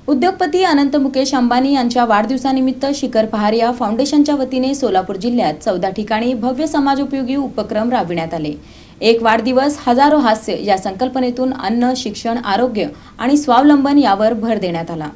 उद्योगपती अनंत मुकेश अंबानी यांच्या वाढदिवसानिमित्त शिखर पहारिया फाउंडेशनच्या वतीने सोलापूर जिल्ह्यात 14 ठिकाणी भव्य समाजोपयोगी उपक्रम राबविण्यात आले। एक वाढदिवस हजारो हास्य या संकल्पनेतून अन्न, शिक्षण, आरोग्य आणि स्वावलंबन यावर भर देण्यात आला।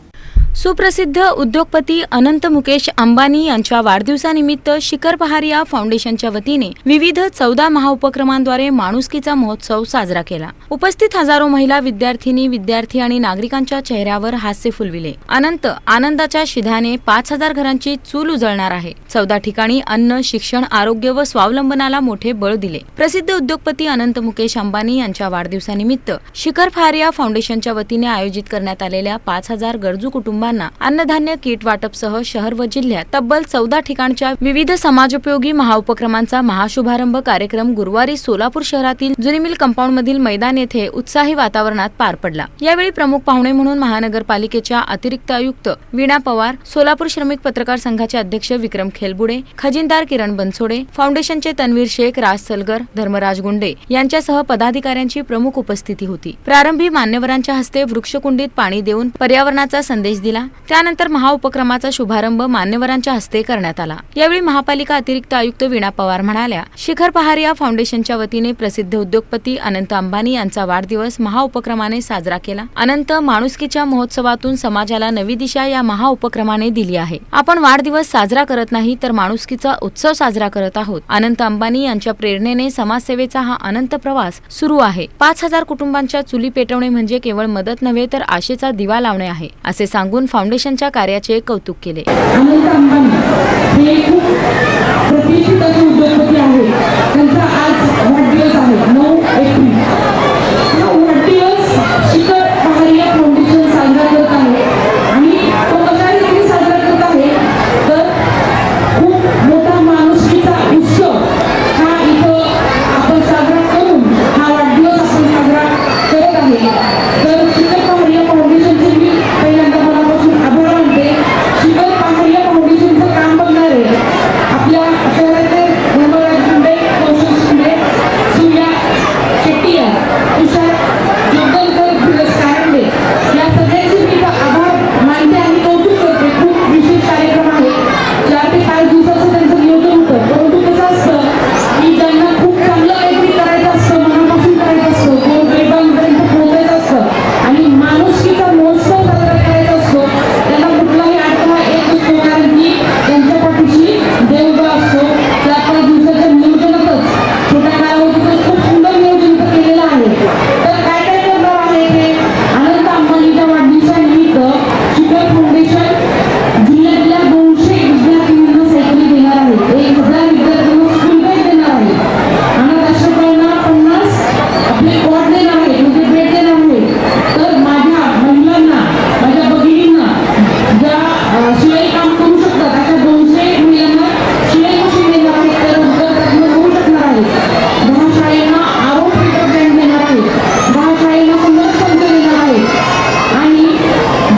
सुप्रसिद्ध उद्योगपती अनंत मुकेश अंबानी यांच्या वाढदिवसानिमित्त शिखर पहारिया फाउंडेशनच्या वतीने विविध 14 महाउपक्रमांद्वारे माणुसकीचा महोत्सव साजरा केला। उपस्थित हजारो महिला, विद्यार्थी आणि नागरिकांच्या चेहऱ्यावर हास्य फुलविले। अनंत आनंदाच्या शिधाने 5000 घरांची चूल उजळणार आहे। 14 ठिकाणी अन्न, शिक्षण, आरोग्य व स्वावलंबनाला मोठे बळ दिले। प्रसिद्ध उद्योगपती अनंत मुकेश अंबानी यांच्या वाढदिवसानिमित्त शिखर पहारिया फाउंडेशनच्या वतीने आयोजित करण्यात आलेल्या 5000 गरजू कुटुंबांना अन्नधान्य किट वाटपसह शहर व जिल्ह्यात तब्बल 14 ठिकाणच्या विविध समाजोपयोगी महाउपक्रमांचा महाशुभारंभ कार्यक्रम गुरुवारी सोलापूर शहरातील जुनी मिल कंपाऊंड मधील मैदान येथे उत्साही वातावरणात पार पडला। यावेळी प्रमुख पाहुणे म्हणून महानगरपालिकेच्या अतिरिक्त आयुक्त वीणा पवार, सोलापूर श्रमिक पत्रकार संघाचे अध्यक्ष विक्रम खेलबुडे, खजिनदार किरण बनसोडे, फाउंडेशनचे तन्वीर शेख, राज सलगर, धर्मराज गुंडे यांच्यासह पदाधिकाऱ्यांची प्रमुख उपस्थिती होती। प्रारंभी मान्यवरांच्या हस्ते वृक्षकुंडीत पाणी देऊन पर्यावरणाचा संदेश दिला। त्यानंतर महाउपक्रमाचा शुभारंभ मान्यवरांच्या हस्ते करण्यात आला। यावेळी महापालिका अतिरिक्त आयुक्त वीणा पवार म्हणाल्या, शिखर पहारिया फाउंडेशनच्या वतीने प्रसिद्ध उद्योगपती अनंत अंबानी यांचा वाढदिवस महाउपक्रमाने साजरा केला। अनंत माणुसकीच्या महोत्सवातून समाजाला नवी दिशा या महाउपक्रमाने दिली आहे। आपण वाढदिवस साजरा करत नाही तर माणुसकीचा उत्सव साजरा करत आहोत। अनंत अंबानी यांच्या प्रेरणेने समाजसेवेचा हा अनंत प्रवास सुरू आहे। 5000 कुटुंबांच्या चुली पेटवणे म्हणजे केवळ मदत नव्हे तर आशेचा दिवा लावणे आहे, असे सांगून फाउंडेशनच्या कार्याचे कौतुक केले। अनंत अंबानी हे खूप प्रतिष्ठित उद्योगपती आहेत। त्यांचा आज वाढदिवस आहे 9 एप्रिल। हा वाढदिवस शिखर पहारिया फाउंडेशन साजरा करत आहे आणि तो कशासाठी साजरा करत आहे तर खूप मोठा माणुसकीचा उत्सव हा इथं आपण साजरा करून हा वाढदिवस आपण साजरा करत आहे। तर शिखर पहारिया फाउंडेशनचे मी पहिल्यांदा आभार मानते। शिखर पहारिया फाउंडेशनचं काम बघणारे आपल्या शहराचे धर्मराज गुंडे, कौशल शिंदे, सूर्या शेट्टिया, तुषार जोगदलकर, फिरस कारंडे या सगळ्यांचे मी आभार मानते आणि कौतुक करते। खूप विशेष कार्यक्रम आहे। 4 ते 5 दिवसाचं त्यांचं नियोजन होतं, परंतु कसं असतं की ज्यांना खूप चांगलं काहीतरी करायचं असतं, मनापासून करायचं असतं, गोरगरिबांपर्यंत पोहोचायचं असतं आणि माणुसकीचा महोत्सव साजरा करायचा असतो, त्यांना कुठलाही अडथळा येत नसतो, कारण की त्यांच्या पाठीशी देव असतो। 4-5 दिवसाच्या नियोजनातच छोट्या कालावधीतच खूप सुंदर नियोजन केलेलं आहे। तर काय काय करणार आहे ते अनंत अंबानीच्या वाढदिवसानिमित्त शिखर फाउंडेशन जिल्ह्यातल्या 200 विद्यार्थ्यांना सायकली देणार आहे। 1000 विद्यार्थ्यांना स्कूल बॅग देणार आहे। अनाथ आश्रमांना 50 आपले कॉट देणार आहे, म्हणजे बेड देणार आहे। तर माझ्या महिलांना, माझ्या भगिनींना ज्या शिलाई काम करू शकतात अशा 200 महिलांना शिलाई मशीन देणार आहे, तर उद्योगातून होऊ शकणार आहे। 10 शाळेंना आरो फिल्टर ब्रँड देणार आहे। 10 शाळेंना संगणक संच देणार आहे आणि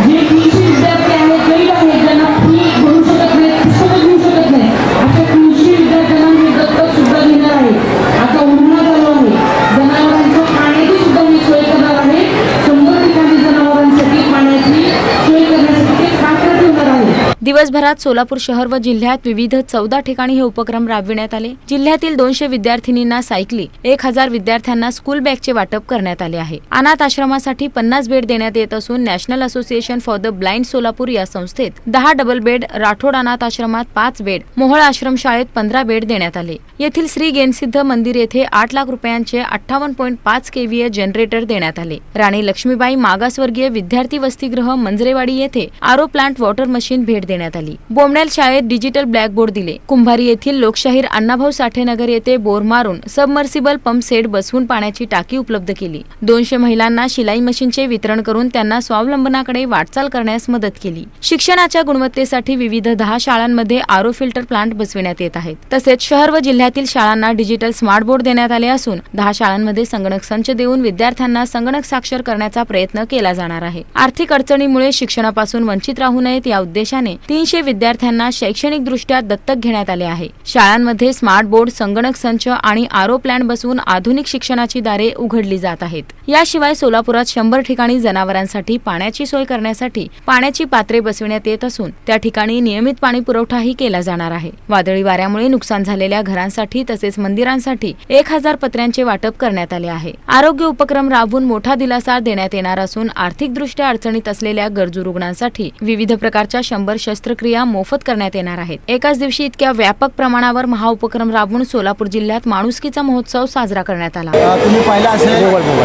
जे कृषी विद्यार्थी आहेत, गरीब आहेत, ज्यांना फी भरू शकत नाही, पुस्तकं घेऊ शकत नाही, अशा कृषी विद्यार्थ्यांना मी दत्तक सुद्धा घेणार आहे। आता उन्हाळा चालू आहे, जनावरांच्या पाण्याची सुद्धा मी सोय करणार आहे। 100 ठिकाणी जनावरांसाठी पाण्याची सोय करण्यासाठी ते खाकर ठेवणार आहे। दिवसभरात सोलापूर शहर व जिल्ह्यात विविध 14 ठिकाणी हे उपक्रम राबविण्यात आले। जिल्ह्यातील 200 विद्यार्थिनींना सायकली, 1000 विद्यार्थ्यांना स्कूल बॅगचे वाटप करण्यात आले आहे। अनाथ आश्रमासाठी 50 बेड देण्यात येत असून national association for the blind Solapur या संस्थेत 10 डबल बेड, राठोड अनाथ आश्रमात 5 बेड, मोहोळ आश्रमशाळेत 15 बेड देण्यात आले। येथील श्री गेनसिद्ध मंदिर येथे 8 लाख रुपयांचे 58.5 kVA जनरेटर देण्यात आले। राणी लक्ष्मीबाई मागासवर्गीय विद्यार्थी वसतिगृह मंजरेवाडी येथे आरो प्लांट वॉटर मशीन भेट देण्यात आली। बोमडेल शाळेत डिजिटल ब्लॅकबोर्ड दिले। कुंभारी येथील लोकशाहीर अण्णाभाऊ साठे नगर येथे बोर मारून सबमर्सिबल पंप सेट बसवून पाण्याची टाकी उपलब्ध केली। 200 महिलांना शिलाई मशीनचे वितरण करून त्यांना स्वावलंबनाकडे वाटचाल करण्यास मदत केली। शिक्षणाच्या गुणवत्तेसाठी विविध 10 शाळांमध्ये आरो फिल्टर प्लांट बसविण्यात येत आहेत। तसेच शहर व जिल्ह्यातील शाळांना डिजिटल स्मार्ट बोर्ड देण्यात आले असून 10 शाळांमध्ये संगणक संच देऊन विद्यार्थ्यांना संगणक साक्षर करण्याचा प्रयत्न केला जाणार आहे। आर्थिक अडचणीमुळे शिक्षणापासून वंचित राहू नयेत या उद्देशाने 300 विद्यार्थ्यांना शैक्षणिकदृष्ट्या दत्तक घेण्यात आले आहे. शाळांमध्ये स्मार्ट बोर्ड, संगणक संच आणि आरो प्लांट बसवून आधुनिक शिक्षणाची दारे उघडली जात आहेत. याशिवाय सोलापुरात 100 ठिकाणी जनावरांसाठी पाण्याची सोय करण्यासाठी पाण्याची पात्रे बसविण्यात येत असून त्या ठिकाणी नियमित पाणी पुरवठाही केला जाणार आहे. वादळी वाऱ्यामुळे नुकसान झालेल्या घरांसाठी तसेच मंदिरांसाठी 1000 पत्र्यांचे वाटप करण्यात आले आहे. आरोग्य उपक्रम राबवून मोठा दिलासा देण्यात येणार असून आर्थिकदृष्ट्या अडचणीत असलेल्या गरजू रुग्णांसाठी विविध प्रकारच्या 100 शस्त्रक्रिया मोफत करण्यात येणार आहेत. एकाच दिवशी इतक्या व्यापक प्रमाणावर उपक्रम राबवून सोलापूर जिल्ह्यात माणुसकीचा महोत्सव साजरा करण्यात आला. तुम्ही पाहिलं असेल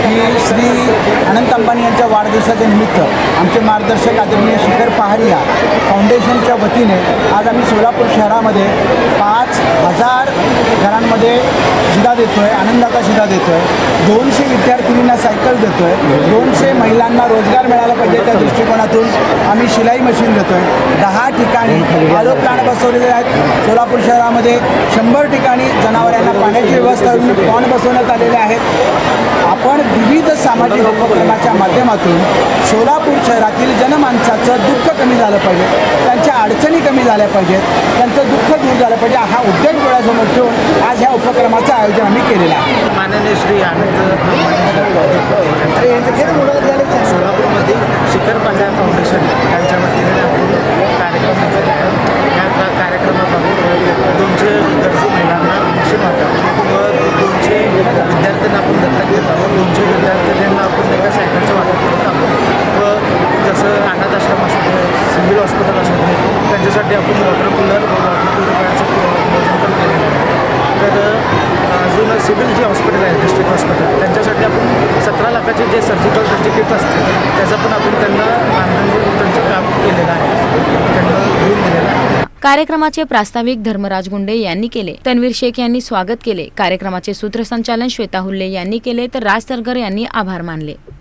की श्री अनंत अंबानी यांच्या वाढदिवसाच्या निमित्त आमचे मार्गदर्शक आदरणीय शिखर पहारिया फाउंडेशनच्या वतीने आज आम्ही सोलापूर शहरामध्ये 5000 घरांमध्ये शिधा देतोय, आनंदाचा शिधा देतोय. 200 विद्यार्थिनींना सायकल देतोय. 200 महिलांना रोजगार मिळाला पाहिजे त्या दृष्टिकोनातून आम्ही शिलाई मशीन देतोय. 10 ठिकाणी आरो प्लांट बसवलेले आहेत. सोलापूर शहरामध्ये 100 ठिकाणी जनावरांना पाण्याची व्यवस्था पॉन्ड बसवण्यात आलेले आहेत. आपण विविध सामाजिक उपक्रमाच्या माध्यमातून सोलापूर शहरातील जनमानसाचं दुःख कमी झालं पाहिजे, त्यांच्या अडचणी कमी झाल्या पाहिजेत, त्यांचं दुःख दूर झालं पाहिजे हा उद्योग डोळ्यासमोर ठेवून आज ह्या उपक्रमाचं आयोजन आम्ही केलेलं आहे. माननीय श्री आनंद सोलापूरमध्ये शिखर पहारिया फाउंडेशन यांच्या वतीने आपण कार्यक्रम घेतलेला आहे. या कार्यक्रमाबाबत 200 गरजू महिलांना मशीन वाटप व 200 विद्यार्थ्यांना आपण दत्तक घेत आहोत. 200 विद्यार्थ्यांना आपण एका सायकलचं वाटप करत आहोत व जसं अनाथ आश्रम असू दे, सिव्हिल हॉस्पिटल असू दे, त्यांच्यासाठी आपण वॉटर कूलर व वॉटर प्युरिफायरचं नियोजन पण केलेलं आहे. तर अजून सिव्हिल जे हॉस्पिटल आहे, डिस्ट्रिक्ट हॉस्पिटल, त्यांच्यासाठी आपण 17 लाखाचे जे सर्जिकल त्यांचे किट असते त्याचं पण आपण त्यांना मानधन त्यांचं काम केलेलं आहे, त्यांना देऊन दिलेलं आहे. कार्यक्रमाचे प्रास्ताविक धर्मराज गुंडे यांनी केले. तन्वीर शेख यांनी स्वागत केले. कार्यक्रमाचे सूत्रसंचालन श्वेता हुल्ले यांनी केले तर राज सरगर यांनी आभार मानले.